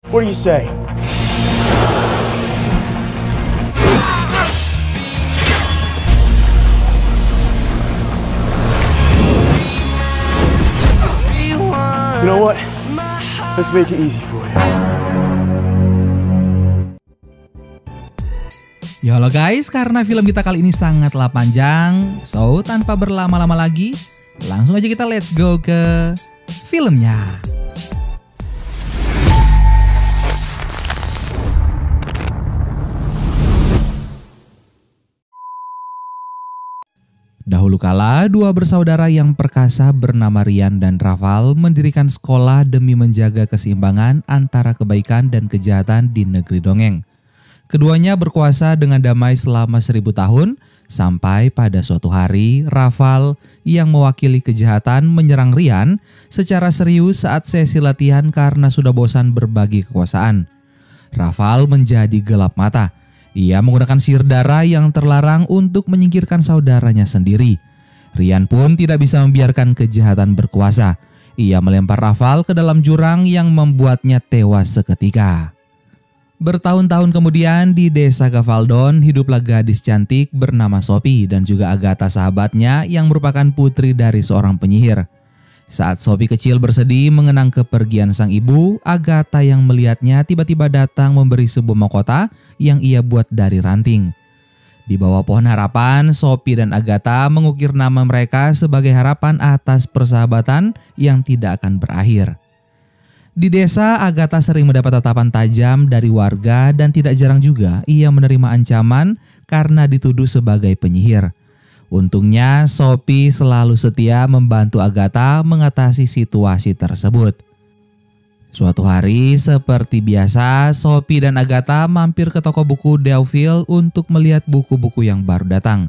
What do you say? You know what? Let's make it easy for you. Ya halo guys, karena film kita kali ini sangatlah panjang, so tanpa berlama-lama lagi, langsung aja kita let's go ke filmnya. Dahulu kala, dua bersaudara yang perkasa bernama Rian dan Raval mendirikan sekolah demi menjaga keseimbangan antara kebaikan dan kejahatan di negeri dongeng. Keduanya berkuasa dengan damai selama 1000 tahun, sampai pada suatu hari Raval yang mewakili kejahatan menyerang Rian secara serius saat sesi latihan karena sudah bosan berbagi kekuasaan. Raval menjadi gelap mata. Ia menggunakan sihir darah yang terlarang untuk menyingkirkan saudaranya sendiri. Rian pun tidak bisa membiarkan kejahatan berkuasa. Ia melempar Raval ke dalam jurang yang membuatnya tewas seketika. Bertahun-tahun kemudian di desa Gavaldon hiduplah gadis cantik bernama Sophie dan juga Agatha sahabatnya yang merupakan putri dari seorang penyihir. Saat Sophie kecil bersedih mengenang kepergian sang ibu, Agatha yang melihatnya tiba-tiba datang memberi sebuah mahkota yang ia buat dari ranting. Di bawah pohon harapan, Sophie dan Agatha mengukir nama mereka sebagai harapan atas persahabatan yang tidak akan berakhir. Di desa, Agatha sering mendapat tatapan tajam dari warga dan tidak jarang juga ia menerima ancaman karena dituduh sebagai penyihir. Untungnya, Sophie selalu setia membantu Agatha mengatasi situasi tersebut. Suatu hari, seperti biasa, Sophie dan Agatha mampir ke toko buku Deauville untuk melihat buku-buku yang baru datang.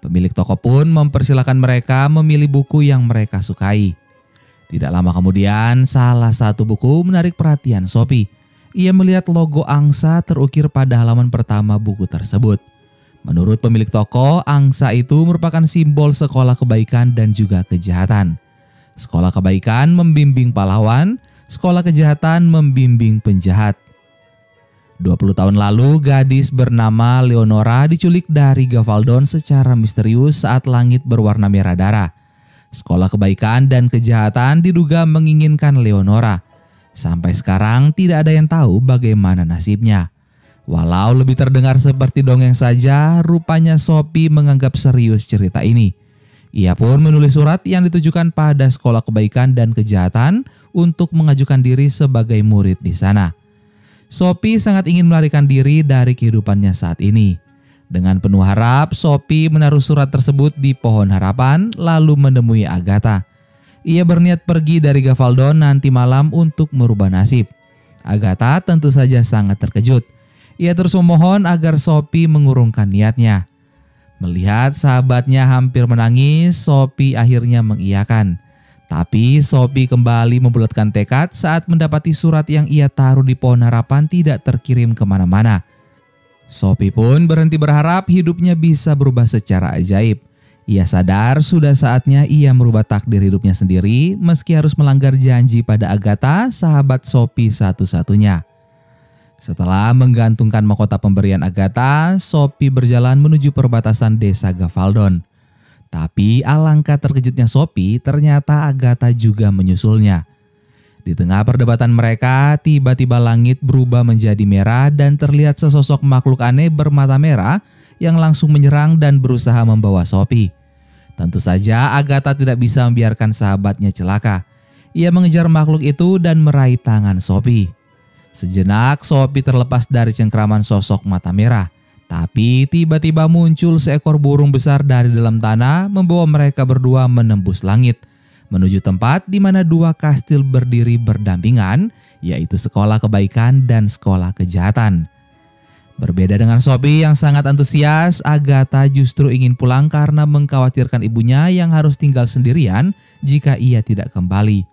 Pemilik toko pun mempersilahkan mereka memilih buku yang mereka sukai. Tidak lama kemudian, salah satu buku menarik perhatian Sophie. Ia melihat logo angsa terukir pada halaman pertama buku tersebut. Menurut pemilik toko, angsa itu merupakan simbol sekolah kebaikan dan juga kejahatan. Sekolah kebaikan membimbing pahlawan, sekolah kejahatan membimbing penjahat. 20 tahun lalu, gadis bernama Leonora diculik dari Gavaldon secara misterius saat langit berwarna merah darah. Sekolah kebaikan dan kejahatan diduga menginginkan Leonora. Sampai sekarang tidak ada yang tahu bagaimana nasibnya. Walau lebih terdengar seperti dongeng saja, rupanya Sophie menganggap serius cerita ini. Ia pun menulis surat yang ditujukan pada sekolah kebaikan dan kejahatan untuk mengajukan diri sebagai murid di sana. Sophie sangat ingin melarikan diri dari kehidupannya saat ini. Dengan penuh harap, Sophie menaruh surat tersebut di pohon harapan lalu menemui Agatha. Ia berniat pergi dari Gavaldon nanti malam untuk merubah nasib. Agatha tentu saja sangat terkejut. Ia terus memohon agar Sophie mengurungkan niatnya. Melihat sahabatnya hampir menangis, Sophie akhirnya mengiyakan. Tapi Sophie kembali membulatkan tekad saat mendapati surat yang ia taruh di pohon harapan tidak terkirim kemana-mana. Sophie pun berhenti berharap hidupnya bisa berubah secara ajaib. Ia sadar sudah saatnya ia merubah takdir hidupnya sendiri meski harus melanggar janji pada Agatha, sahabat Sophie satu-satunya. Setelah menggantungkan mahkota pemberian Agatha, Sophie berjalan menuju perbatasan desa Gavaldon. Tapi alangkah terkejutnya Sophie, ternyata Agatha juga menyusulnya. Di tengah perdebatan mereka, tiba-tiba langit berubah menjadi merah dan terlihat sesosok makhluk aneh bermata merah yang langsung menyerang dan berusaha membawa Sophie. Tentu saja Agatha tidak bisa membiarkan sahabatnya celaka. Ia mengejar makhluk itu dan meraih tangan Sophie. Sejenak Sophie terlepas dari cengkraman sosok mata merah. Tapi tiba-tiba muncul seekor burung besar dari dalam tanah membawa mereka berdua menembus langit. Menuju tempat di mana dua kastil berdiri berdampingan, yaitu sekolah kebaikan dan sekolah kejahatan. Berbeda dengan Sophie yang sangat antusias, Agatha justru ingin pulang karena mengkhawatirkan ibunya yang harus tinggal sendirian jika ia tidak kembali.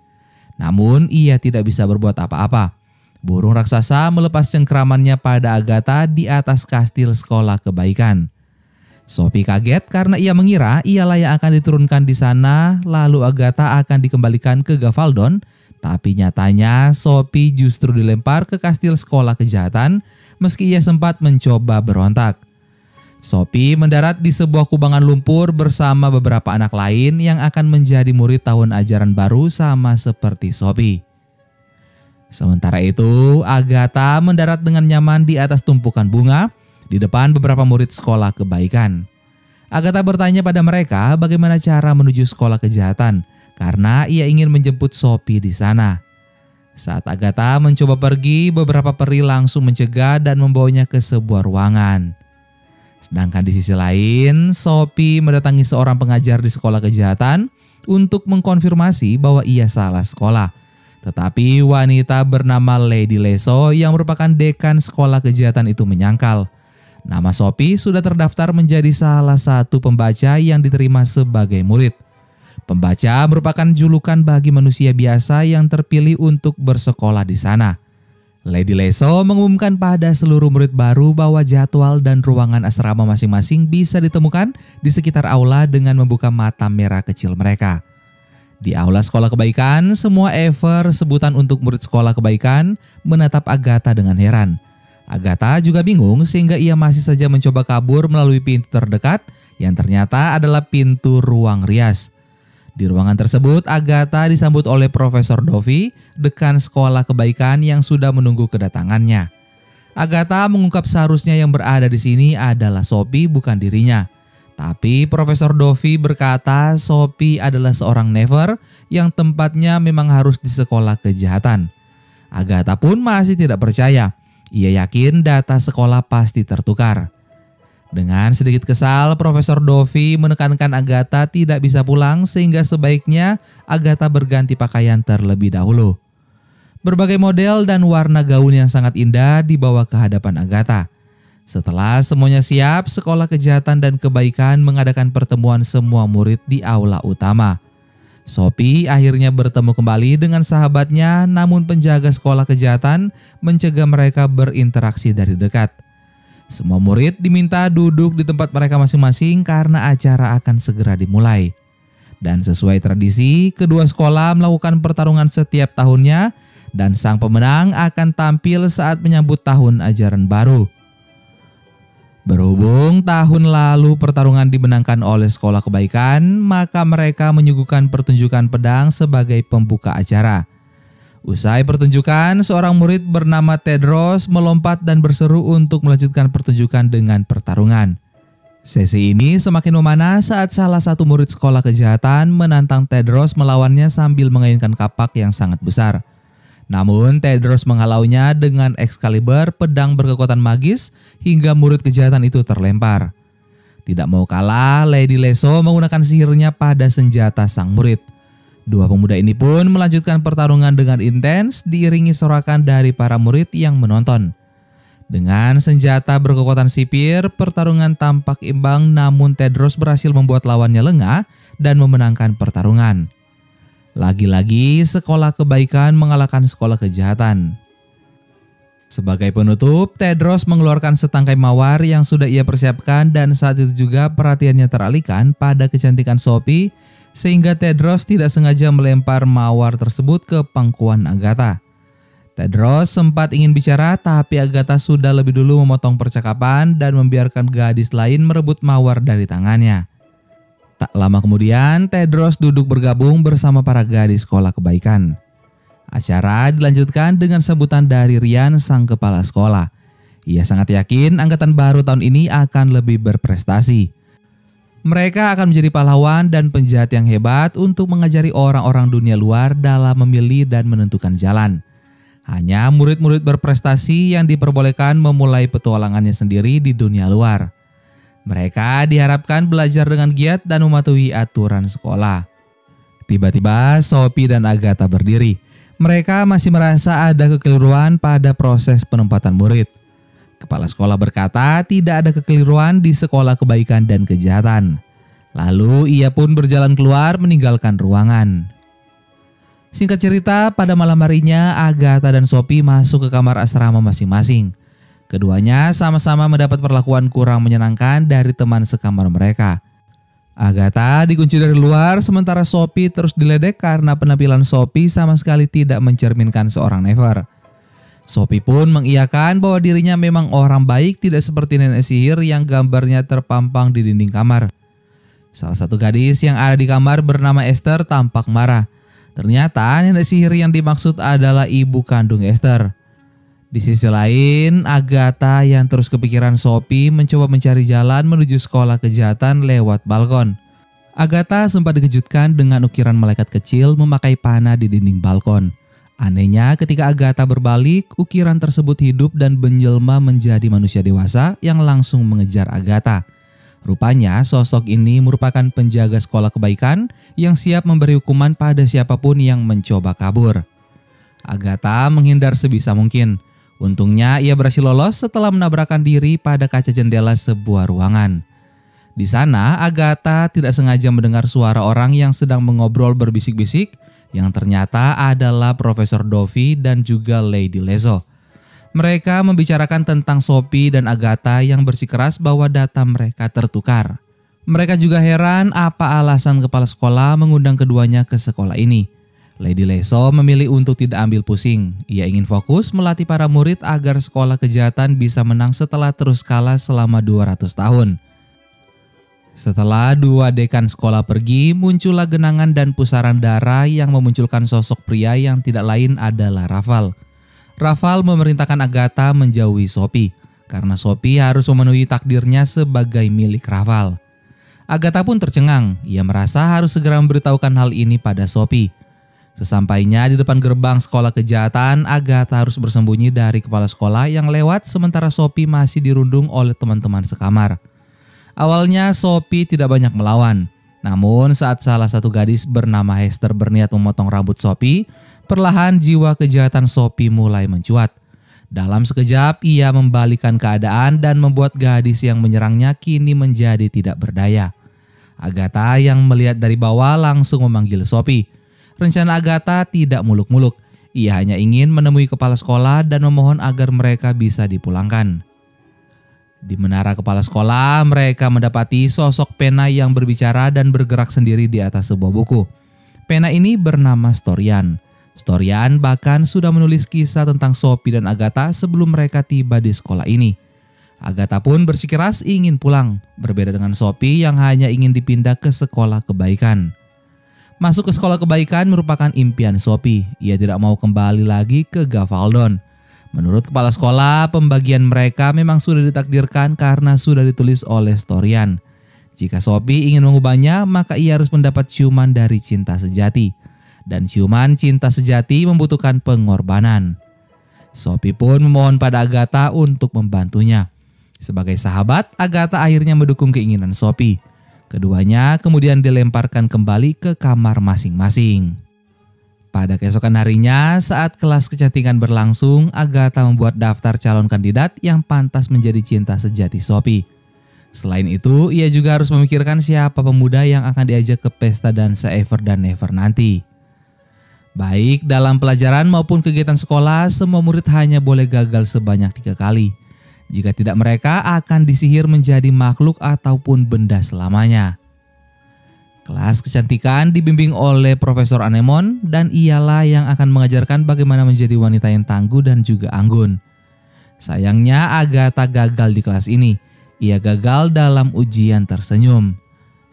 Namun ia tidak bisa berbuat apa-apa. Burung raksasa melepas cengkramannya pada Agatha di atas kastil sekolah kebaikan. Sophie kaget karena ia mengira ialah yang akan diturunkan di sana, lalu Agatha akan dikembalikan ke Gavaldon Tapi nyatanya Sophie justru dilempar ke kastil sekolah kejahatan meski ia sempat mencoba berontak. Sophie mendarat di sebuah kubangan lumpur bersama beberapa anak lain yang akan menjadi murid tahun ajaran baru sama seperti Sophie. Sementara itu, Agatha mendarat dengan nyaman di atas tumpukan bunga di depan beberapa murid sekolah kebaikan. Agatha bertanya pada mereka bagaimana cara menuju sekolah kejahatan karena ia ingin menjemput Sophie di sana. Saat Agatha mencoba pergi, beberapa peri langsung mencegah dan membawanya ke sebuah ruangan. Sedangkan di sisi lain, Sophie mendatangi seorang pengajar di sekolah kejahatan untuk mengkonfirmasi bahwa ia salah sekolah. Tetapi wanita bernama Lady Leso yang merupakan dekan sekolah kejahatan itu menyangkal. Nama Sophie sudah terdaftar menjadi salah satu pembaca yang diterima sebagai murid. Pembaca merupakan julukan bagi manusia biasa yang terpilih untuk bersekolah di sana. Lady Leso mengumumkan pada seluruh murid baru bahwa jadwal dan ruangan asrama masing-masing bisa ditemukan di sekitar aula dengan membuka mata merah kecil mereka. Di aula sekolah kebaikan, semua Ever, sebutan untuk murid sekolah kebaikan, menatap Agatha dengan heran. Agatha juga bingung sehingga ia masih saja mencoba kabur melalui pintu terdekat yang ternyata adalah pintu ruang rias. Di ruangan tersebut, Agatha disambut oleh Profesor Dovey, dekan sekolah kebaikan yang sudah menunggu kedatangannya. Agatha mengungkap seharusnya yang berada di sini adalah Sophie, bukan dirinya. Tapi Profesor Dovey berkata Sophie adalah seorang Never yang tempatnya memang harus di sekolah kejahatan. Agatha pun masih tidak percaya. Ia yakin data sekolah pasti tertukar. Dengan sedikit kesal, Profesor Dovey menekankan Agatha tidak bisa pulang sehingga sebaiknya Agatha berganti pakaian terlebih dahulu. Berbagai model dan warna gaun yang sangat indah dibawa ke hadapan Agatha. Setelah semuanya siap, sekolah kejahatan dan kebaikan mengadakan pertemuan semua murid di aula utama. Sophie akhirnya bertemu kembali dengan sahabatnya, namun penjaga sekolah kejahatan mencegah mereka berinteraksi dari dekat. Semua murid diminta duduk di tempat mereka masing-masing karena acara akan segera dimulai. Dan sesuai tradisi, kedua sekolah melakukan pertarungan setiap tahunnya dan sang pemenang akan tampil saat menyambut tahun ajaran baru. Berhubung tahun lalu pertarungan dimenangkan oleh sekolah kebaikan, maka mereka menyuguhkan pertunjukan pedang sebagai pembuka acara. Usai pertunjukan, seorang murid bernama Tedros melompat dan berseru untuk melanjutkan pertunjukan dengan pertarungan. Sesi ini semakin memanas saat salah satu murid sekolah kejahatan menantang Tedros melawannya sambil mengayunkan kapak yang sangat besar. Namun Tedros menghalaunya dengan Excalibur, pedang berkekuatan magis, hingga murid kejahatan itu terlempar. Tidak mau kalah, Lady Leso menggunakan sihirnya pada senjata sang murid. Dua pemuda ini pun melanjutkan pertarungan dengan intens diiringi sorakan dari para murid yang menonton. Dengan senjata berkekuatan sipir, pertarungan tampak imbang namun Tedros berhasil membuat lawannya lengah dan memenangkan pertarungan. Lagi-lagi sekolah kebaikan mengalahkan sekolah kejahatan. Sebagai penutup, Tedros mengeluarkan setangkai mawar yang sudah ia persiapkan dan saat itu juga perhatiannya teralihkan pada kecantikan Sophie sehingga Tedros tidak sengaja melempar mawar tersebut ke pangkuan Agatha. Tedros sempat ingin bicara tapi Agatha sudah lebih dulu memotong percakapan dan membiarkan gadis lain merebut mawar dari tangannya. Tak lama kemudian, Tedros duduk bergabung bersama para gadis sekolah kebaikan. Acara dilanjutkan dengan sambutan dari Ryan, sang kepala sekolah. Ia sangat yakin angkatan baru tahun ini akan lebih berprestasi. Mereka akan menjadi pahlawan dan penjahat yang hebat untuk mengajari orang-orang dunia luar dalam memilih dan menentukan jalan. Hanya murid-murid berprestasi yang diperbolehkan memulai petualangannya sendiri di dunia luar. Mereka diharapkan belajar dengan giat dan mematuhi aturan sekolah. Tiba-tiba Sophie dan Agatha berdiri. Mereka masih merasa ada kekeliruan pada proses penempatan murid. Kepala sekolah berkata tidak ada kekeliruan di sekolah kebaikan dan kejahatan. Lalu ia pun berjalan keluar meninggalkan ruangan. Singkat cerita, pada malam harinya Agatha dan Sophie masuk ke kamar asrama masing-masing. Keduanya sama-sama mendapat perlakuan kurang menyenangkan dari teman sekamar mereka. Agatha dikunci dari luar sementara Sophie terus diledek karena penampilan Sophie sama sekali tidak mencerminkan seorang Never. Sophie pun mengiyakan bahwa dirinya memang orang baik, tidak seperti nenek sihir yang gambarnya terpampang di dinding kamar. Salah satu gadis yang ada di kamar bernama Esther tampak marah. Ternyata nenek sihir yang dimaksud adalah ibu kandung Esther. Di sisi lain, Agatha yang terus kepikiran Sophie mencoba mencari jalan menuju sekolah kejahatan lewat balkon. Agatha sempat dikejutkan dengan ukiran malaikat kecil memakai panah di dinding balkon. Anehnya, ketika Agatha berbalik, ukiran tersebut hidup dan menjelma menjadi manusia dewasa yang langsung mengejar Agatha. Rupanya sosok ini merupakan penjaga sekolah kebaikan yang siap memberi hukuman pada siapapun yang mencoba kabur. Agatha menghindar sebisa mungkin. Untungnya ia berhasil lolos setelah menabrakkan diri pada kaca jendela sebuah ruangan. Di sana Agatha tidak sengaja mendengar suara orang yang sedang mengobrol berbisik-bisik yang ternyata adalah Profesor Dovey dan juga Lady Lezo. Mereka membicarakan tentang Sophie dan Agatha yang bersikeras bahwa data mereka tertukar. Mereka juga heran apa alasan kepala sekolah mengundang keduanya ke sekolah ini. Lady Lezo memilih untuk tidak ambil pusing. Ia ingin fokus melatih para murid agar sekolah kejahatan bisa menang setelah terus kalah selama 200 tahun. Setelah dua dekan sekolah pergi, muncullah genangan dan pusaran darah yang memunculkan sosok pria yang tidak lain adalah Raval. Raval memerintahkan Agatha menjauhi Sophie, karena Sophie harus memenuhi takdirnya sebagai milik Raval. Agatha pun tercengang, ia merasa harus segera memberitahukan hal ini pada Sophie. Sesampainya di depan gerbang sekolah kejahatan, Agatha harus bersembunyi dari kepala sekolah yang lewat sementara Sophie masih dirundung oleh teman-teman sekamar. Awalnya Sophie tidak banyak melawan, namun saat salah satu gadis bernama Hester berniat memotong rambut Sophie, perlahan jiwa kejahatan Sophie mulai mencuat. Dalam sekejap ia membalikan keadaan dan membuat gadis yang menyerangnya kini menjadi tidak berdaya. Agatha yang melihat dari bawah langsung memanggil Sophie. Rencana Agatha tidak muluk-muluk. Ia hanya ingin menemui kepala sekolah dan memohon agar mereka bisa dipulangkan. Di menara kepala sekolah, mereka mendapati sosok pena yang berbicara dan bergerak sendiri di atas sebuah buku. Pena ini bernama Storian. Storian bahkan sudah menulis kisah tentang Sophie dan Agatha sebelum mereka tiba di sekolah ini. Agatha pun bersikeras ingin pulang, berbeda dengan Sophie yang hanya ingin dipindah ke sekolah kebaikan. Masuk ke sekolah kebaikan merupakan impian Sophie. Ia tidak mau kembali lagi ke Gavaldon. Menurut kepala sekolah, pembagian mereka memang sudah ditakdirkan karena sudah ditulis oleh Storian. Jika Sophie ingin mengubahnya, maka ia harus mendapat ciuman dari cinta sejati. Dan ciuman cinta sejati membutuhkan pengorbanan. Sophie pun memohon pada Agatha untuk membantunya. Sebagai sahabat, Agatha akhirnya mendukung keinginan Sophie. Keduanya kemudian dilemparkan kembali ke kamar masing-masing. Pada keesokan harinya, saat kelas kecantikan berlangsung, Agatha membuat daftar calon kandidat yang pantas menjadi cinta sejati Sophie. Selain itu, ia juga harus memikirkan siapa pemuda yang akan diajak ke pesta dansa Ever dan Never nanti. Baik dalam pelajaran maupun kegiatan sekolah, semua murid hanya boleh gagal sebanyak 3 kali. Jika tidak, mereka akan disihir menjadi makhluk ataupun benda selamanya. Kelas kecantikan dibimbing oleh Profesor Anemone dan ialah yang akan mengajarkan bagaimana menjadi wanita yang tangguh dan juga anggun. Sayangnya Agatha gagal di kelas ini. Ia gagal dalam ujian tersenyum.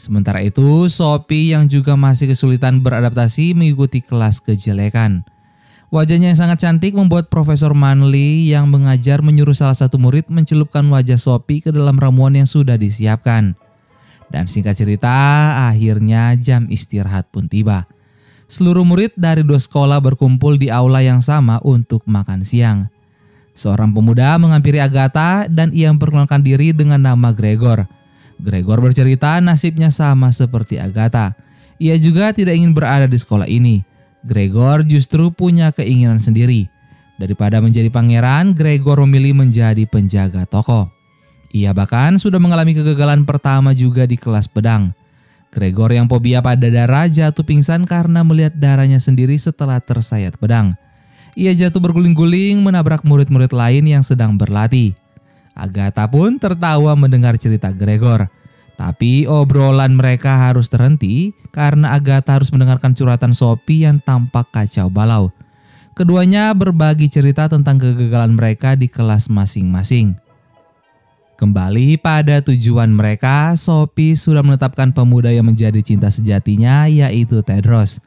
Sementara itu Sophie yang juga masih kesulitan beradaptasi mengikuti kelas kejelekan. Wajahnya yang sangat cantik membuat Profesor Manley yang mengajar menyuruh salah satu murid mencelupkan wajah Sophie ke dalam ramuan yang sudah disiapkan. Dan singkat cerita, akhirnya jam istirahat pun tiba. Seluruh murid dari 2 sekolah berkumpul di aula yang sama untuk makan siang. Seorang pemuda menghampiri Agatha dan ia memperkenalkan diri dengan nama Gregor. Gregor bercerita nasibnya sama seperti Agatha. Ia juga tidak ingin berada di sekolah ini. Gregor justru punya keinginan sendiri. Daripada menjadi pangeran, Gregor memilih menjadi penjaga toko. Ia bahkan sudah mengalami kegagalan pertama juga di kelas pedang. Gregor yang fobia pada darah jatuh pingsan karena melihat darahnya sendiri setelah tersayat pedang. Ia jatuh berguling-guling menabrak murid-murid lain yang sedang berlatih. Agatha pun tertawa mendengar cerita Gregor. Tapi obrolan mereka harus terhenti karena Agatha harus mendengarkan curhatan Sophie yang tampak kacau balau. Keduanya berbagi cerita tentang kegagalan mereka di kelas masing-masing. Kembali pada tujuan mereka, Sophie sudah menetapkan pemuda yang menjadi cinta sejatinya, yaitu Tedros.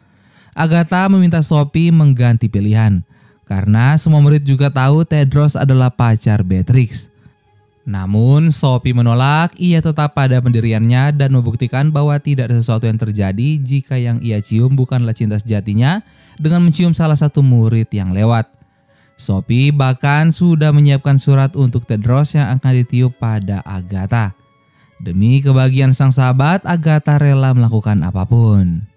Agatha meminta Sophie mengganti pilihan, karena semua murid juga tahu Tedros adalah pacar Beatrix. Namun Sophie menolak, ia tetap pada pendiriannya dan membuktikan bahwa tidak ada sesuatu yang terjadi jika yang ia cium bukanlah cinta sejatinya dengan mencium salah satu murid yang lewat. Sophie bahkan sudah menyiapkan surat untuk Tedros yang akan ditiup pada Agatha. Demi kebahagiaan sang sahabat, Agatha rela melakukan apapun.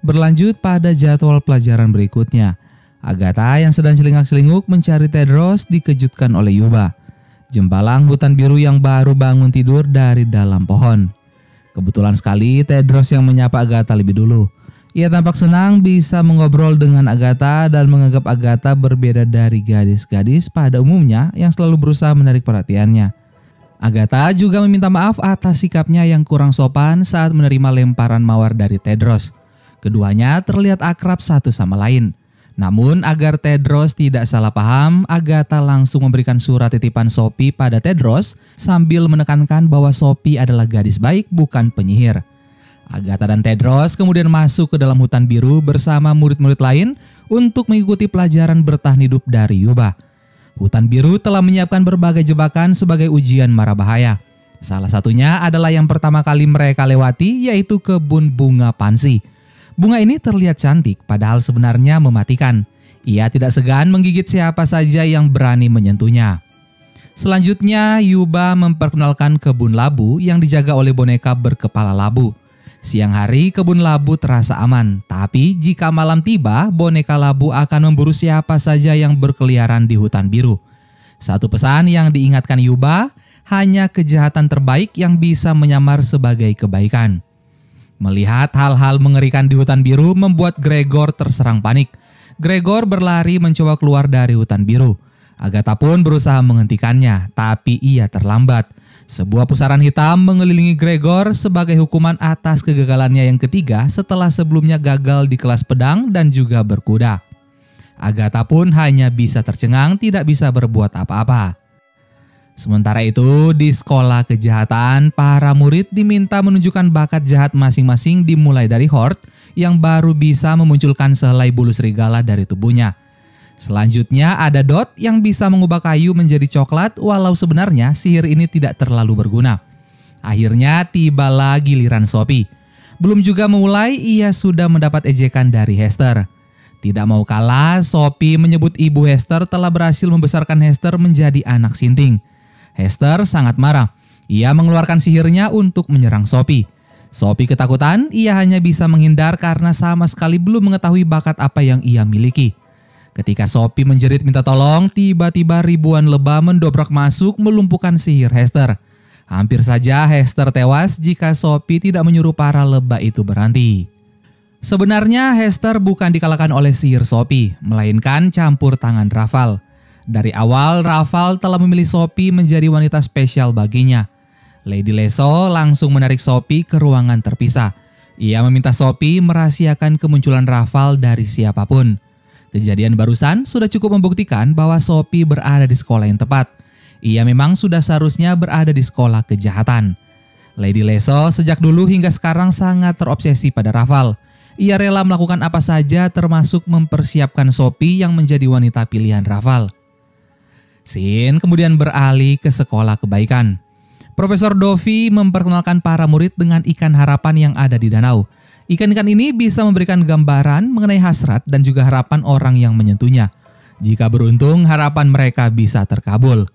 Berlanjut pada jadwal pelajaran berikutnya, Agatha yang sedang celingak-celinguk mencari Tedros dikejutkan oleh Yuba, jembalang hutan biru yang baru bangun tidur dari dalam pohon. Kebetulan sekali Tedros yang menyapa Agatha lebih dulu. Ia tampak senang bisa mengobrol dengan Agatha dan menganggap Agatha berbeda dari gadis-gadis pada umumnya yang selalu berusaha menarik perhatiannya. Agatha juga meminta maaf atas sikapnya yang kurang sopan saat menerima lemparan mawar dari Tedros. Keduanya terlihat akrab satu sama lain. Namun agar Tedros tidak salah paham, Agatha langsung memberikan surat titipan Sophie pada Tedros sambil menekankan bahwa Sophie adalah gadis baik bukan penyihir. Agatha dan Tedros kemudian masuk ke dalam hutan biru bersama murid-murid lain untuk mengikuti pelajaran bertahan hidup dari Yuba. Hutan biru telah menyiapkan berbagai jebakan sebagai ujian mara bahaya. Salah satunya adalah yang pertama kali mereka lewati, yaitu kebun bunga pansi. Bunga ini terlihat cantik padahal sebenarnya mematikan. Ia tidak segan menggigit siapa saja yang berani menyentuhnya. Selanjutnya Yuba memperkenalkan kebun labu yang dijaga oleh boneka berkepala labu. Siang hari kebun labu terasa aman, tapi jika malam tiba boneka labu akan memburu siapa saja yang berkeliaran di hutan biru. Satu pesan yang diingatkan Yuba, hanya kejahatan terbaik yang bisa menyamar sebagai kebaikan. Melihat hal-hal mengerikan di hutan biru membuat Gregor terserang panik. Gregor berlari mencoba keluar dari hutan biru. Agatha pun berusaha menghentikannya, tapi ia terlambat. Sebuah pusaran hitam mengelilingi Gregor sebagai hukuman atas kegagalannya yang ketiga setelah sebelumnya gagal di kelas pedang dan juga berkuda. Agatha pun hanya bisa tercengang, tidak bisa berbuat apa-apa. Sementara itu, di sekolah kejahatan, para murid diminta menunjukkan bakat jahat masing-masing dimulai dari Hort yang baru bisa memunculkan sehelai bulu serigala dari tubuhnya. Selanjutnya ada Dot yang bisa mengubah kayu menjadi coklat walau sebenarnya sihir ini tidak terlalu berguna. Akhirnya tibalah giliran Sophie. Belum juga memulai, ia sudah mendapat ejekan dari Hester. Tidak mau kalah, Sophie menyebut ibu Hester telah berhasil membesarkan Hester menjadi anak sinting. Hester sangat marah. Ia mengeluarkan sihirnya untuk menyerang Sophie. Sophie ketakutan, ia hanya bisa menghindar karena sama sekali belum mengetahui bakat apa yang ia miliki. Ketika Sophie menjerit minta tolong, tiba-tiba ribuan lebah mendobrak masuk melumpuhkan sihir Hester. Hampir saja Hester tewas jika Sophie tidak menyuruh para lebah itu berhenti. Sebenarnya Hester bukan dikalahkan oleh sihir Sophie, melainkan campur tangan Raval. Dari awal Raval telah memilih Sophie menjadi wanita spesial baginya. Lady Leso langsung menarik Sophie ke ruangan terpisah. Ia meminta Sophie merahasiakan kemunculan Raval dari siapapun. Kejadian barusan sudah cukup membuktikan bahwa Sophie berada di sekolah yang tepat. Ia memang sudah seharusnya berada di sekolah kejahatan. Lady Leso sejak dulu hingga sekarang sangat terobsesi pada Raval. Ia rela melakukan apa saja termasuk mempersiapkan Sophie yang menjadi wanita pilihan Raval. Scene kemudian beralih ke sekolah kebaikan. Profesor Dovi memperkenalkan para murid dengan ikan harapan yang ada di danau. Ikan-ikan ini bisa memberikan gambaran mengenai hasrat dan juga harapan orang yang menyentuhnya. Jika beruntung, harapan mereka bisa terkabul.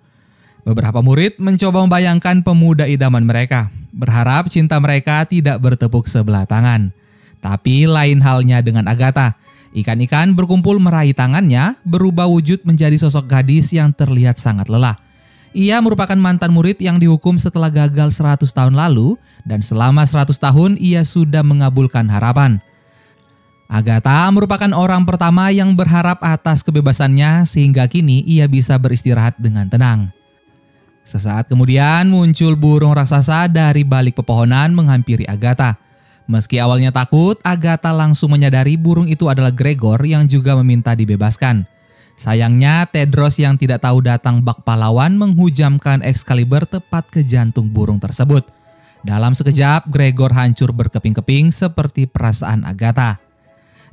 Beberapa murid mencoba membayangkan pemuda idaman mereka, berharap cinta mereka tidak bertepuk sebelah tangan. Tapi lain halnya dengan Agatha. Ikan-ikan berkumpul meraih tangannya, berubah wujud menjadi sosok gadis yang terlihat sangat lelah. Ia merupakan mantan murid yang dihukum setelah gagal 100 tahun lalu dan selama 100 tahun ia sudah mengabulkan harapan. Agatha merupakan orang pertama yang berharap atas kebebasannya sehingga kini ia bisa beristirahat dengan tenang. Sesaat kemudian muncul burung raksasa dari balik pepohonan menghampiri Agatha. Meski awalnya takut, Agatha langsung menyadari burung itu adalah Gregor yang juga meminta dibebaskan. Sayangnya Tedros yang tidak tahu datang bak pahlawan menghujamkan Excalibur tepat ke jantung burung tersebut. Dalam sekejap, Gregor hancur berkeping-keping seperti perasaan Agatha.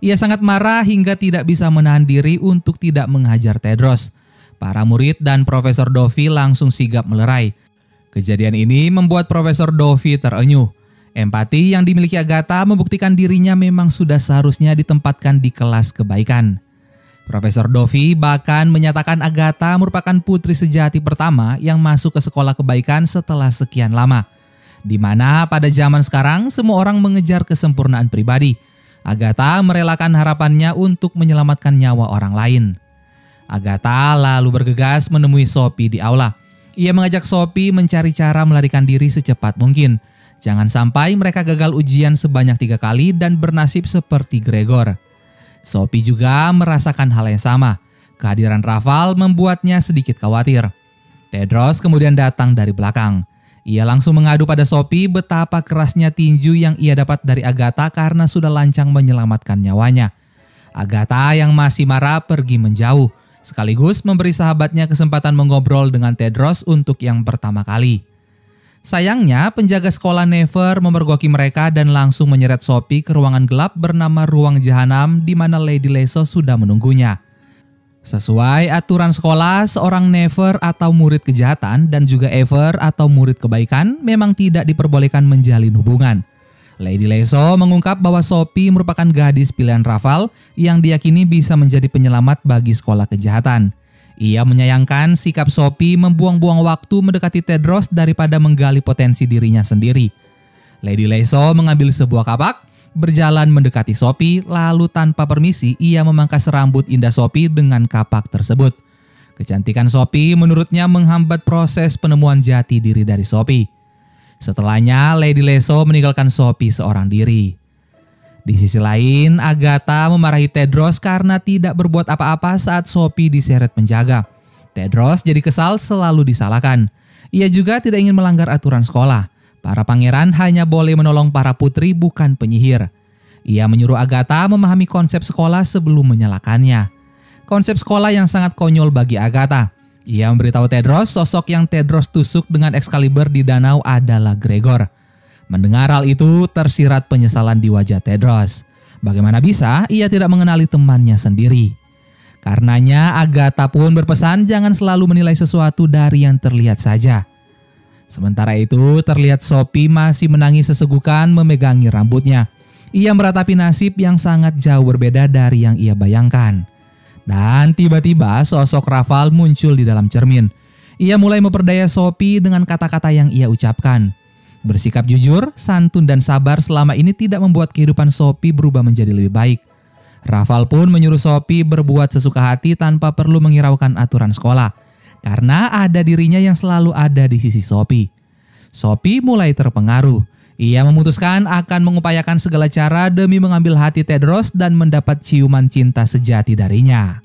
Ia sangat marah hingga tidak bisa menahan diri untuk tidak menghajar Tedros. Para murid dan Profesor Dovi langsung sigap melerai. Kejadian ini membuat Profesor Dovi terenyuh. Empati yang dimiliki Agatha membuktikan dirinya memang sudah seharusnya ditempatkan di kelas kebaikan. Profesor Dovi bahkan menyatakan Agatha merupakan putri sejati pertama yang masuk ke sekolah kebaikan setelah sekian lama. Di mana pada zaman sekarang semua orang mengejar kesempurnaan pribadi. Agatha merelakan harapannya untuk menyelamatkan nyawa orang lain. Agatha lalu bergegas menemui Sophie di aula. Ia mengajak Sophie mencari cara melarikan diri secepat mungkin. Jangan sampai mereka gagal ujian sebanyak 3 kali dan bernasib seperti Gregor. Sophie juga merasakan hal yang sama. Kehadiran Raval membuatnya sedikit khawatir. Tedros kemudian datang dari belakang. Ia langsung mengadu pada Sophie betapa kerasnya tinju yang ia dapat dari Agatha karena sudah lancang menyelamatkan nyawanya. Agatha yang masih marah pergi menjauh, sekaligus memberi sahabatnya kesempatan mengobrol dengan Tedros untuk yang pertama kali. Sayangnya, penjaga sekolah Never memergoki mereka dan langsung menyeret Sophie ke ruangan gelap bernama Ruang Jahanam di mana Lady Leso sudah menunggunya. Sesuai aturan sekolah, seorang Never atau murid kejahatan dan juga Ever atau murid kebaikan memang tidak diperbolehkan menjalin hubungan. Lady Leso mengungkap bahwa Sophie merupakan gadis pilihan Raval yang diyakini bisa menjadi penyelamat bagi sekolah kejahatan. Ia menyayangkan sikap Sophie membuang-buang waktu mendekati Tedros daripada menggali potensi dirinya sendiri. Lady Leso mengambil sebuah kapak, berjalan mendekati Sophie, lalu tanpa permisi ia memangkas rambut indah Sophie dengan kapak tersebut. Kecantikan Sophie menurutnya menghambat proses penemuan jati diri dari Sophie. Setelahnya, Lady Leso meninggalkan Sophie seorang diri. Di sisi lain, Agatha memarahi Tedros karena tidak berbuat apa-apa saat Sophie diseret penjaga. Tedros jadi kesal selalu disalahkan. Ia juga tidak ingin melanggar aturan sekolah. Para pangeran hanya boleh menolong para putri, bukan penyihir. Ia menyuruh Agatha memahami konsep sekolah sebelum menyalakannya. Konsep sekolah yang sangat konyol bagi Agatha. Ia memberitahu Tedros sosok yang Tedros tusuk dengan Excalibur di danau adalah Gregor. Mendengar hal itu, tersirat penyesalan di wajah Tedros. Bagaimana bisa ia tidak mengenali temannya sendiri? Karenanya Agatha pun berpesan jangan selalu menilai sesuatu dari yang terlihat saja. Sementara itu, terlihat Sophie masih menangis sesegukan memegangi rambutnya. Ia meratapi nasib yang sangat jauh berbeda dari yang ia bayangkan. Dan tiba-tiba sosok Raval muncul di dalam cermin. Ia mulai memperdaya Sophie dengan kata-kata yang ia ucapkan. Bersikap jujur, santun dan sabar selama ini tidak membuat kehidupan Sophie berubah menjadi lebih baik. Raval pun menyuruh Sophie berbuat sesuka hati tanpa perlu menghiraukan aturan sekolah. Karena ada dirinya yang selalu ada di sisi Sophie. Sophie mulai terpengaruh. Ia memutuskan akan mengupayakan segala cara demi mengambil hati Tedros dan mendapat ciuman cinta sejati darinya.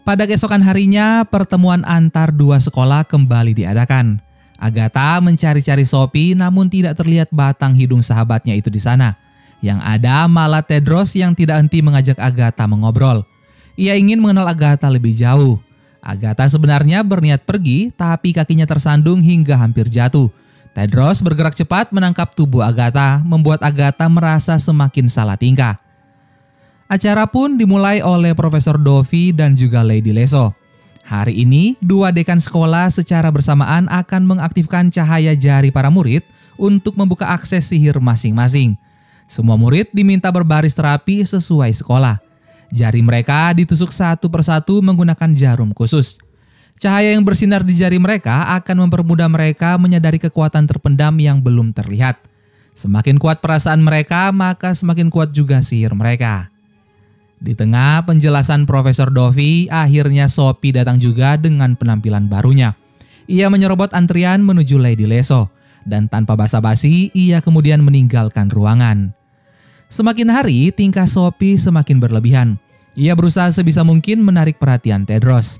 Pada keesokan harinya, pertemuan antar dua sekolah kembali diadakan. Agatha mencari-cari Sophie namun tidak terlihat batang hidung sahabatnya itu di sana. Yang ada malah Tedros yang tidak henti mengajak Agatha mengobrol. Ia ingin mengenal Agatha lebih jauh. Agatha sebenarnya berniat pergi tapi kakinya tersandung hingga hampir jatuh. Tedros bergerak cepat menangkap tubuh Agatha, membuat Agatha merasa semakin salah tingkah. Acara pun dimulai oleh Profesor Dovi dan juga Lady Leso. Hari ini, dua dekan sekolah secara bersamaan akan mengaktifkan cahaya jari para murid untuk membuka akses sihir masing-masing. Semua murid diminta berbaris terapi sesuai sekolah. Jari mereka ditusuk satu persatu menggunakan jarum khusus. Cahaya yang bersinar di jari mereka akan mempermudah mereka menyadari kekuatan terpendam yang belum terlihat. Semakin kuat perasaan mereka, maka semakin kuat juga sihir mereka. Di tengah penjelasan Profesor Dovi, akhirnya Sophie datang juga dengan penampilan barunya. Ia menyerobot antrian menuju Lady Leso, dan tanpa basa-basi, ia kemudian meninggalkan ruangan. Semakin hari, tingkah Sophie semakin berlebihan. Ia berusaha sebisa mungkin menarik perhatian Tedros.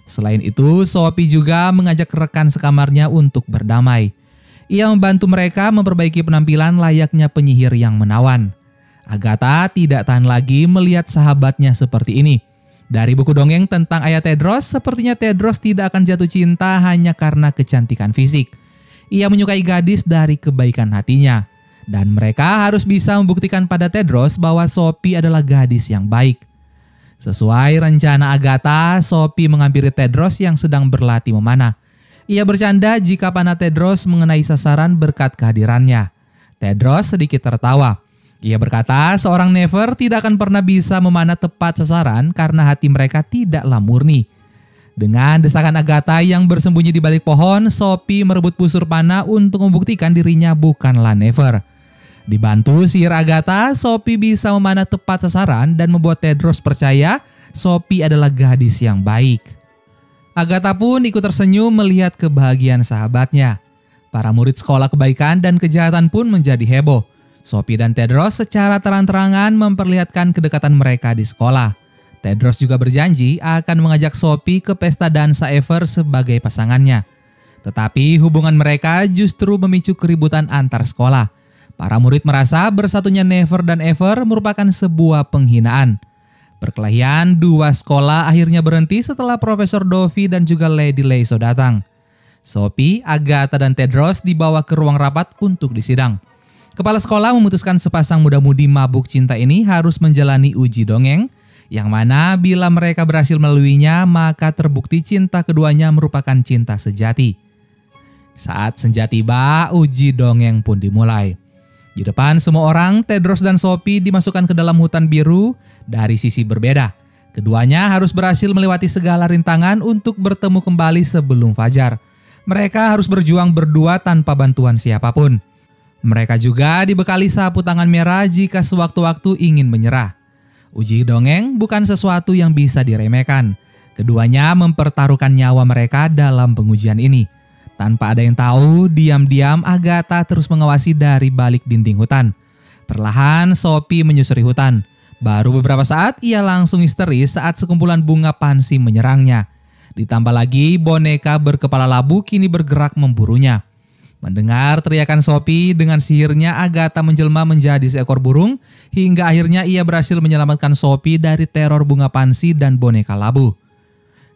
Selain itu, Sophie juga mengajak rekan sekamarnya untuk berdamai. Ia membantu mereka memperbaiki penampilan layaknya penyihir yang menawan. Agatha tidak tahan lagi melihat sahabatnya seperti ini. Dari buku dongeng tentang ayah Tedros, sepertinya Tedros tidak akan jatuh cinta hanya karena kecantikan fisik. Ia menyukai gadis dari kebaikan hatinya. Dan mereka harus bisa membuktikan pada Tedros bahwa Sophie adalah gadis yang baik. Sesuai rencana Agatha, Sophie menghampiri Tedros yang sedang berlatih memanah. Ia bercanda jika panah Tedros mengenai sasaran berkat kehadirannya. Tedros sedikit tertawa. Ia berkata seorang Never tidak akan pernah bisa memanah tepat sasaran karena hati mereka tidaklah murni. Dengan desakan Agatha yang bersembunyi di balik pohon, Sophie merebut busur panah untuk membuktikan dirinya bukanlah Never. Dibantu sihir Agatha, Sophie bisa memanah tepat sasaran dan membuat Tedros percaya Sophie adalah gadis yang baik. Agatha pun ikut tersenyum melihat kebahagiaan sahabatnya. Para murid sekolah kebaikan dan kejahatan pun menjadi heboh. Sophie dan Tedros secara terang-terangan memperlihatkan kedekatan mereka di sekolah. Tedros juga berjanji akan mengajak Sophie ke pesta dansa Ever sebagai pasangannya. Tetapi hubungan mereka justru memicu keributan antar sekolah. Para murid merasa bersatunya Never dan Ever merupakan sebuah penghinaan. Perkelahian dua sekolah akhirnya berhenti setelah Profesor Dovey dan juga Lady Leiso datang. Sophie, Agatha, dan Tedros dibawa ke ruang rapat untuk disidang. Kepala sekolah memutuskan sepasang muda-mudi mabuk cinta ini harus menjalani uji dongeng, yang mana bila mereka berhasil melaluinya maka terbukti cinta keduanya merupakan cinta sejati. Saat senja tiba, uji dongeng pun dimulai. Di depan semua orang, Tedros dan Sophie dimasukkan ke dalam hutan biru dari sisi berbeda. Keduanya harus berhasil melewati segala rintangan untuk bertemu kembali sebelum fajar. Mereka harus berjuang berdua tanpa bantuan siapapun. Mereka juga dibekali sapu tangan merah jika sewaktu-waktu ingin menyerah. Uji dongeng bukan sesuatu yang bisa diremehkan. Keduanya mempertaruhkan nyawa mereka dalam pengujian ini. Tanpa ada yang tahu, diam-diam Agatha terus mengawasi dari balik dinding hutan. Perlahan Sophie menyusuri hutan. Baru beberapa saat ia langsung histeris saat sekumpulan bunga pansi menyerangnya. Ditambah lagi boneka berkepala labu kini bergerak memburunya. Mendengar teriakan Sophie, dengan sihirnya Agatha menjelma menjadi seekor burung hingga akhirnya ia berhasil menyelamatkan Sophie dari teror bunga pansi dan boneka labu.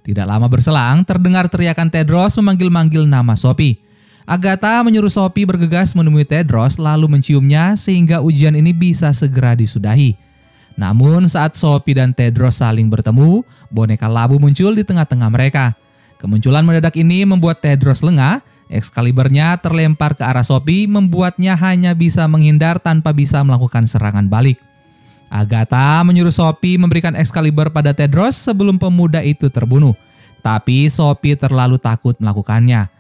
Tidak lama berselang, terdengar teriakan Tedros memanggil-manggil nama Sophie. Agatha menyuruh Sophie bergegas menemui Tedros lalu menciumnya sehingga ujian ini bisa segera disudahi. Namun saat Sophie dan Tedros saling bertemu, boneka labu muncul di tengah-tengah mereka. Kemunculan mendadak ini membuat Tedros lengah. Excaliburnya terlempar ke arah Sophie membuatnya hanya bisa menghindar tanpa bisa melakukan serangan balik. Agatha menyuruh Sophie memberikan Excalibur pada Tedros sebelum pemuda itu terbunuh. Tapi Sophie terlalu takut melakukannya.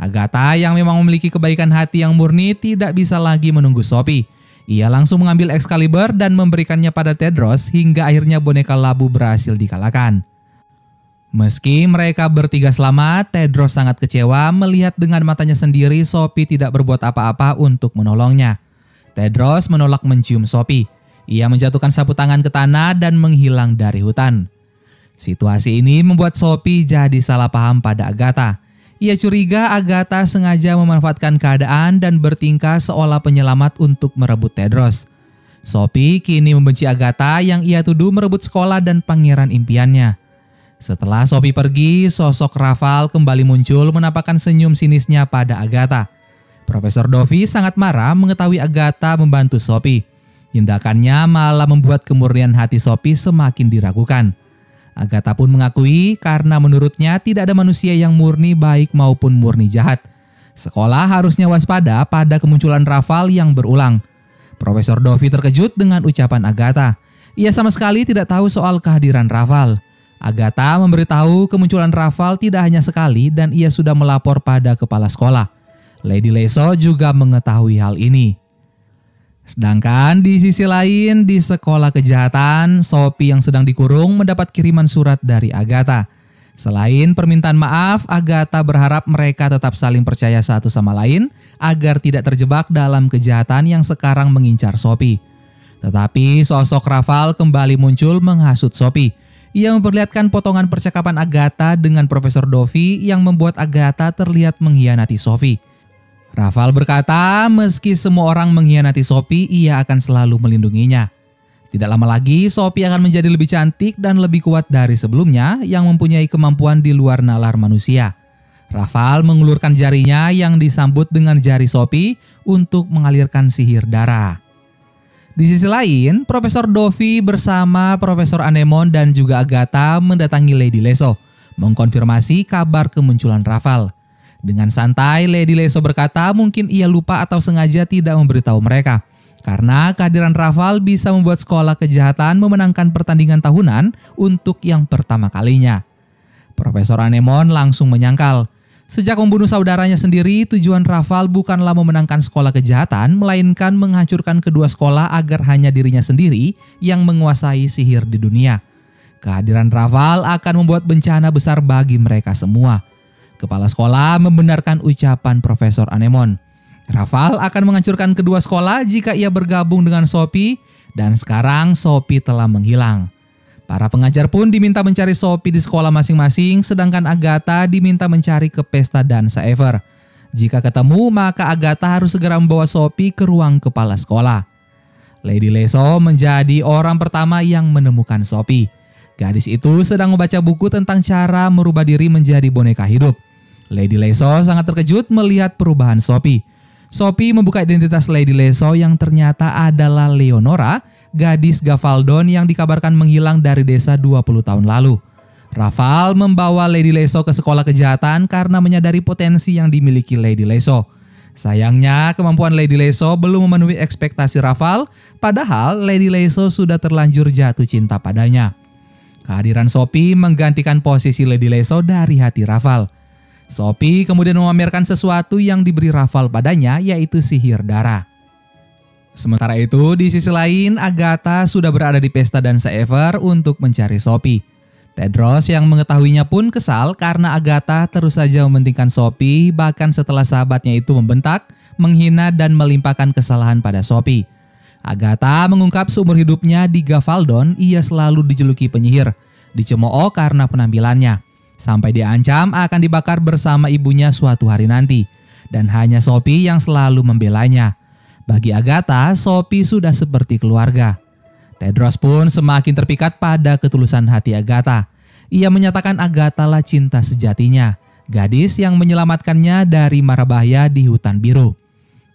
Agatha yang memang memiliki kebaikan hati yang murni tidak bisa lagi menunggu Sophie. Ia langsung mengambil Excalibur dan memberikannya pada Tedros hingga akhirnya boneka labu berhasil dikalahkan. Meski mereka bertiga selamat, Tedros sangat kecewa melihat dengan matanya sendiri Sophie tidak berbuat apa-apa untuk menolongnya. Tedros menolak mencium Sophie. Ia menjatuhkan sapu tangan ke tanah dan menghilang dari hutan. Situasi ini membuat Sophie jadi salah paham pada Agatha. Ia curiga Agatha sengaja memanfaatkan keadaan dan bertingkah seolah penyelamat untuk merebut Tedros. Sophie kini membenci Agatha yang ia tuduh merebut sekolah dan pangeran impiannya. Setelah Sophie pergi, sosok Raval kembali muncul menampakkan senyum sinisnya pada Agatha. Profesor Dovey sangat marah mengetahui Agatha membantu Sophie. Tindakannya malah membuat kemurnian hati Sophie semakin diragukan. Agatha pun mengakui karena menurutnya tidak ada manusia yang murni baik maupun murni jahat. Sekolah harusnya waspada pada kemunculan Raval yang berulang. Profesor Dovey terkejut dengan ucapan Agatha. Ia sama sekali tidak tahu soal kehadiran Raval. Agatha memberitahu kemunculan Raval tidak hanya sekali dan ia sudah melapor pada kepala sekolah. Lady Leiso juga mengetahui hal ini. Sedangkan di sisi lain, di sekolah kejahatan, Sophie yang sedang dikurung mendapat kiriman surat dari Agatha. Selain permintaan maaf, Agatha berharap mereka tetap saling percaya satu sama lain agar tidak terjebak dalam kejahatan yang sekarang mengincar Sophie. Tetapi sosok Raval kembali muncul menghasut Sophie. Ia memperlihatkan potongan percakapan Agatha dengan Profesor Dovi yang membuat Agatha terlihat mengkhianati Sophie. Rafael berkata, meski semua orang mengkhianati Sophie, ia akan selalu melindunginya. Tidak lama lagi, Sophie akan menjadi lebih cantik dan lebih kuat dari sebelumnya yang mempunyai kemampuan di luar nalar manusia. Rafael mengulurkan jarinya yang disambut dengan jari Sophie untuk mengalirkan sihir darah. Di sisi lain, Profesor Dovi bersama Profesor Anemone dan juga Agatha mendatangi Lady Leso, mengkonfirmasi kabar kemunculan Rafael. Dengan santai, Lady Leso berkata mungkin ia lupa atau sengaja tidak memberitahu mereka. Karena kehadiran Rafael bisa membuat sekolah kejahatan memenangkan pertandingan tahunan untuk yang pertama kalinya. Profesor Anemone langsung menyangkal. Sejak membunuh saudaranya sendiri, tujuan Rafael bukanlah memenangkan sekolah kejahatan, melainkan menghancurkan kedua sekolah agar hanya dirinya sendiri yang menguasai sihir di dunia. Kehadiran Rafael akan membuat bencana besar bagi mereka semua. Kepala sekolah membenarkan ucapan Profesor Anemone. Rafael akan menghancurkan kedua sekolah jika ia bergabung dengan Sophie, dan sekarang Sophie telah menghilang. Para pengajar pun diminta mencari Sophie di sekolah masing-masing, sedangkan Agatha diminta mencari ke pesta dansa Ever. Jika ketemu, maka Agatha harus segera membawa Sophie ke ruang kepala sekolah. Lady Leso menjadi orang pertama yang menemukan Sophie. Gadis itu sedang membaca buku tentang cara merubah diri menjadi boneka hidup. Lady Leso sangat terkejut melihat perubahan Sophie. Sophie membuka identitas Lady Leso yang ternyata adalah Leonora, gadis Gavaldon yang dikabarkan menghilang dari desa 20 tahun lalu. Rafael membawa Lady Leso ke sekolah kejahatan karena menyadari potensi yang dimiliki Lady Leso. Sayangnya, kemampuan Lady Leso belum memenuhi ekspektasi Rafael, padahal Lady Leso sudah terlanjur jatuh cinta padanya. Kehadiran Sophie menggantikan posisi Lady Leso dari hati Rafael. Sophie kemudian memamerkan sesuatu yang diberi Rafael padanya, yaitu sihir darah. Sementara itu, di sisi lain, Agatha sudah berada di pesta dansa Ever untuk mencari Sophie. Tedros yang mengetahuinya pun kesal karena Agatha terus saja mementingkan Sophie, bahkan setelah sahabatnya itu membentak, menghina dan melimpahkan kesalahan pada Sophie. Agatha mengungkap seumur hidupnya di Gavaldon ia selalu dijuluki penyihir, dicemooh karena penampilannya, sampai diancam akan dibakar bersama ibunya suatu hari nanti. Dan hanya Sophie yang selalu membelanya. Bagi Agatha, Sophie sudah seperti keluarga. Tedros pun semakin terpikat pada ketulusan hati Agatha. Ia menyatakan Agatha lah cinta sejatinya, gadis yang menyelamatkannya dari mara bahaya di hutan biru.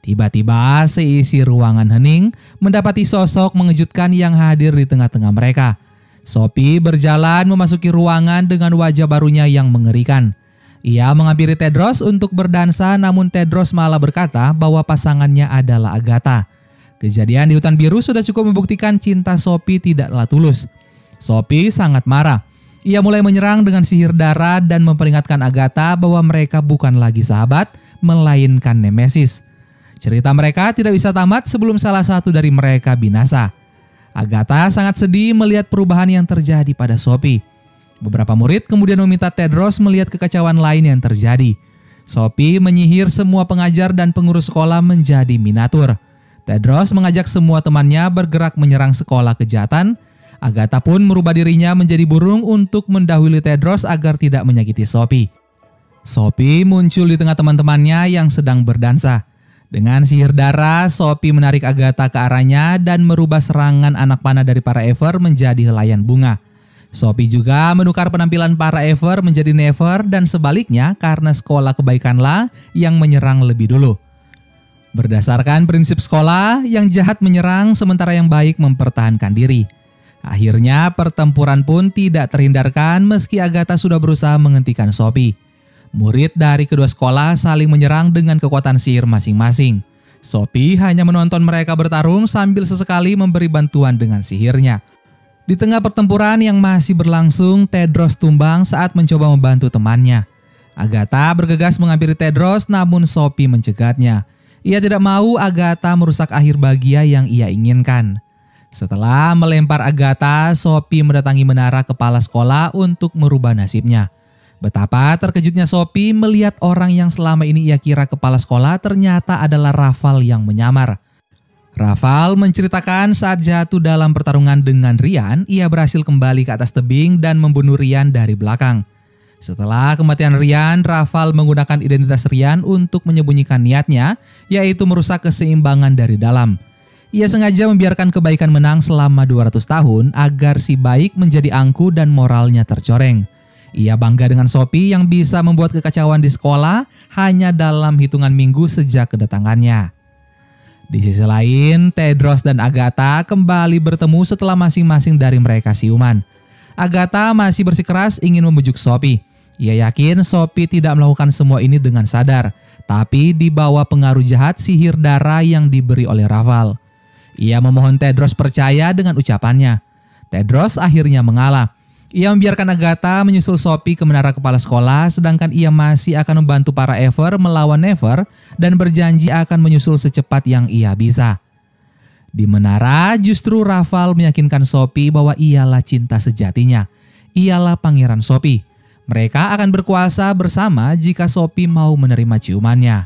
Tiba-tiba seisi ruangan hening mendapati sosok mengejutkan yang hadir di tengah-tengah mereka. Sophie berjalan memasuki ruangan dengan wajah barunya yang mengerikan. Ia menghampiri Tedros untuk berdansa, namun Tedros malah berkata bahwa pasangannya adalah Agatha. Kejadian di hutan biru sudah cukup membuktikan cinta Sophie tidaklah tulus. Sophie sangat marah. Ia mulai menyerang dengan sihir darah dan memperingatkan Agatha bahwa mereka bukan lagi sahabat, melainkan nemesis. Cerita mereka tidak bisa tamat sebelum salah satu dari mereka binasa. Agatha sangat sedih melihat perubahan yang terjadi pada Sophie. Beberapa murid kemudian meminta Tedros melihat kekacauan lain yang terjadi. Sophie menyihir semua pengajar dan pengurus sekolah menjadi miniatur. Tedros mengajak semua temannya bergerak menyerang sekolah kejahatan. Agatha pun merubah dirinya menjadi burung untuk mendahului Tedros agar tidak menyakiti Sophie. Sophie muncul di tengah teman-temannya yang sedang berdansa. Dengan sihir darah, Sophie menarik Agatha ke arahnya dan merubah serangan anak panah dari para Ever menjadi helaian bunga. Sophie juga menukar penampilan para Ever menjadi Never dan sebaliknya karena sekolah kebaikanlah yang menyerang lebih dulu. Berdasarkan prinsip sekolah, yang jahat menyerang sementara yang baik mempertahankan diri. Akhirnya pertempuran pun tidak terhindarkan meski Agatha sudah berusaha menghentikan Sophie. Murid dari kedua sekolah saling menyerang dengan kekuatan sihir masing-masing. Sophie hanya menonton mereka bertarung sambil sesekali memberi bantuan dengan sihirnya. Di tengah pertempuran yang masih berlangsung, Tedros tumbang saat mencoba membantu temannya. Agatha bergegas menghampiri Tedros namun Sophie mencegatnya. Ia tidak mau Agatha merusak akhir bahagia yang ia inginkan. Setelah melempar Agatha, Sophie mendatangi menara kepala sekolah untuk merubah nasibnya. Betapa terkejutnya Sophie melihat orang yang selama ini ia kira kepala sekolah ternyata adalah Rafael yang menyamar. Raval menceritakan saat jatuh dalam pertarungan dengan Rian, ia berhasil kembali ke atas tebing dan membunuh Rian dari belakang. Setelah kematian Rian, Raval menggunakan identitas Rian untuk menyembunyikan niatnya, yaitu merusak keseimbangan dari dalam. Ia sengaja membiarkan kebaikan menang selama 200 tahun agar si baik menjadi angku dan moralnya tercoreng. Ia bangga dengan Sophie yang bisa membuat kekacauan di sekolah hanya dalam hitungan minggu sejak kedatangannya. Di sisi lain, Tedros dan Agatha kembali bertemu setelah masing-masing dari mereka siuman. Agatha masih bersikeras ingin membujuk Sophie. Ia yakin Sophie tidak melakukan semua ini dengan sadar, tapi di bawah pengaruh jahat sihir darah yang diberi oleh Raval. Ia memohon Tedros percaya dengan ucapannya. Tedros akhirnya mengalah. Ia membiarkan Agatha menyusul Sophie ke menara kepala sekolah, sedangkan ia masih akan membantu para Ever melawan Never dan berjanji akan menyusul secepat yang ia bisa. Di menara, justru Raval meyakinkan Sophie bahwa ialah cinta sejatinya. Ialah pangeran Sophie. Mereka akan berkuasa bersama jika Sophie mau menerima ciumannya.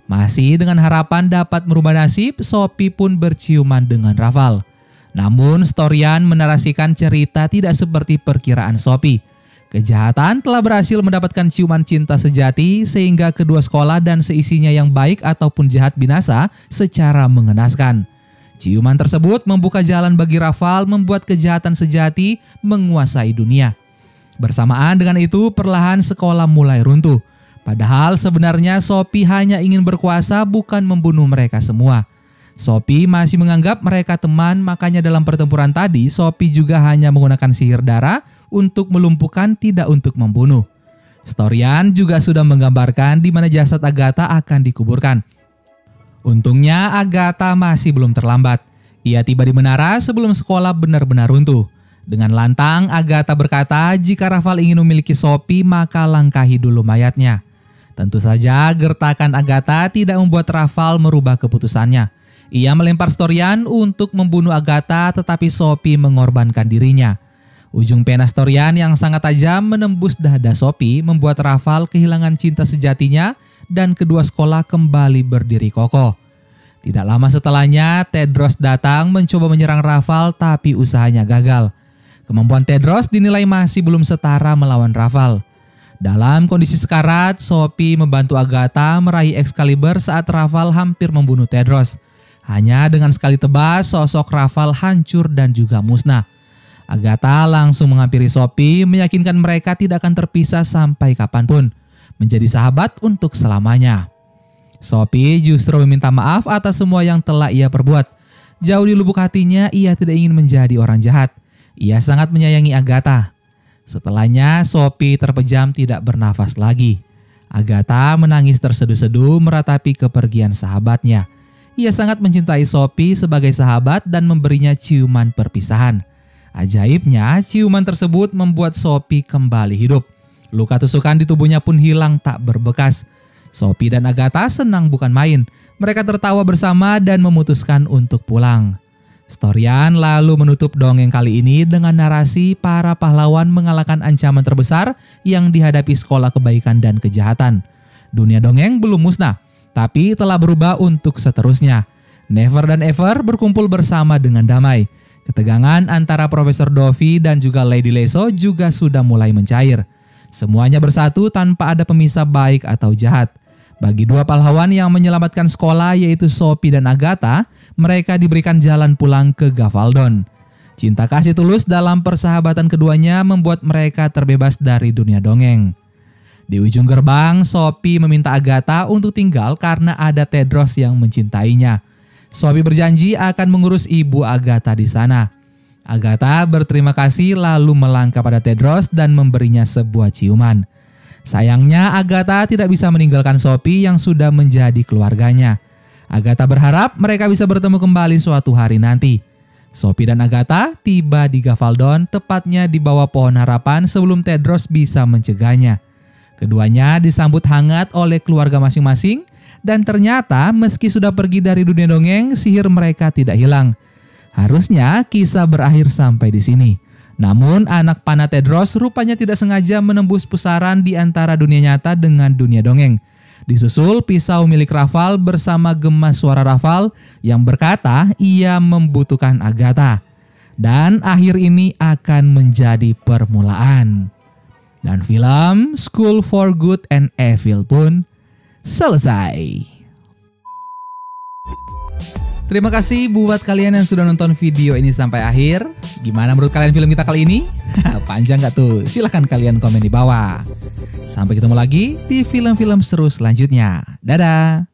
Masih dengan harapan dapat merubah nasib, Sophie pun berciuman dengan Raval. Namun, Storian menarasikan cerita tidak seperti perkiraan Sophie. Kejahatan telah berhasil mendapatkan ciuman cinta sejati sehingga kedua sekolah dan seisinya yang baik ataupun jahat binasa secara mengenaskan. Ciuman tersebut membuka jalan bagi Raval membuat kejahatan sejati menguasai dunia. Bersamaan dengan itu, perlahan sekolah mulai runtuh. Padahal sebenarnya Sophie hanya ingin berkuasa, bukan membunuh mereka semua. Sophie masih menganggap mereka teman, makanya dalam pertempuran tadi Sophie juga hanya menggunakan sihir darah untuk melumpuhkan, tidak untuk membunuh. Storian juga sudah menggambarkan di mana jasad Agatha akan dikuburkan. Untungnya Agatha masih belum terlambat. Ia tiba di menara sebelum sekolah benar-benar runtuh. Dengan lantang Agatha berkata jika Raval ingin memiliki Sophie maka langkahi dulu mayatnya. Tentu saja gertakan Agatha tidak membuat Raval merubah keputusannya. Ia melempar Storian untuk membunuh Agatha, tetapi Sophie mengorbankan dirinya. Ujung pena Storian yang sangat tajam menembus dada Sophie membuat Raval kehilangan cinta sejatinya dan kedua sekolah kembali berdiri kokoh. Tidak lama setelahnya, Tedros datang mencoba menyerang Raval tapi usahanya gagal. Kemampuan Tedros dinilai masih belum setara melawan Raval. Dalam kondisi sekarat, Sophie membantu Agatha meraih Excalibur saat Raval hampir membunuh Tedros. Hanya dengan sekali tebas, sosok Raval hancur dan juga musnah. Agatha langsung menghampiri Sophie, meyakinkan mereka tidak akan terpisah sampai kapanpun, menjadi sahabat untuk selamanya. Sophie justru meminta maaf atas semua yang telah ia perbuat. Jauh di lubuk hatinya, ia tidak ingin menjadi orang jahat. Ia sangat menyayangi Agatha. Setelahnya, Sophie terpejam tidak bernafas lagi. Agatha menangis terseduh-seduh meratapi kepergian sahabatnya. Ia sangat mencintai Sophie sebagai sahabat dan memberinya ciuman perpisahan. Ajaibnya, ciuman tersebut membuat Sophie kembali hidup. Luka tusukan di tubuhnya pun hilang tak berbekas. Sophie dan Agatha senang bukan main. Mereka tertawa bersama dan memutuskan untuk pulang. Storian lalu menutup dongeng kali ini dengan narasi para pahlawan mengalahkan ancaman terbesar yang dihadapi sekolah kebaikan dan kejahatan. Dunia dongeng belum musnah, tapi telah berubah untuk seterusnya. Never dan Ever berkumpul bersama dengan damai. Ketegangan antara Profesor Dovi dan juga Lady Leso juga sudah mulai mencair. Semuanya bersatu tanpa ada pemisah baik atau jahat. Bagi dua pahlawan yang menyelamatkan sekolah yaitu Sophie dan Agatha, mereka diberikan jalan pulang ke Gavaldon. Cinta kasih tulus dalam persahabatan keduanya membuat mereka terbebas dari dunia dongeng. Di ujung gerbang, Sophie meminta Agatha untuk tinggal karena ada Tedros yang mencintainya. Sophie berjanji akan mengurus ibu Agatha di sana. Agatha berterima kasih lalu melangkah pada Tedros dan memberinya sebuah ciuman. Sayangnya Agatha tidak bisa meninggalkan Sophie yang sudah menjadi keluarganya. Agatha berharap mereka bisa bertemu kembali suatu hari nanti. Sophie dan Agatha tiba di Gavaldon, tepatnya di bawah pohon harapan sebelum Tedros bisa mencegahnya. Keduanya disambut hangat oleh keluarga masing-masing dan ternyata meski sudah pergi dari dunia dongeng, sihir mereka tidak hilang. Harusnya kisah berakhir sampai di sini. Namun anak panah Tedros rupanya tidak sengaja menembus pusaran di antara dunia nyata dengan dunia dongeng. Disusul pisau milik Raval bersama gemas suara Raval yang berkata ia membutuhkan Agatha. Dan akhir ini akan menjadi permulaan. Dan film School for Good and Evil pun selesai. Terima kasih buat kalian yang sudah nonton video ini sampai akhir. Gimana menurut kalian film kita kali ini? Panjang gak tuh? Silahkan kalian komen di bawah. Sampai ketemu lagi di film-film seru selanjutnya. Dadah!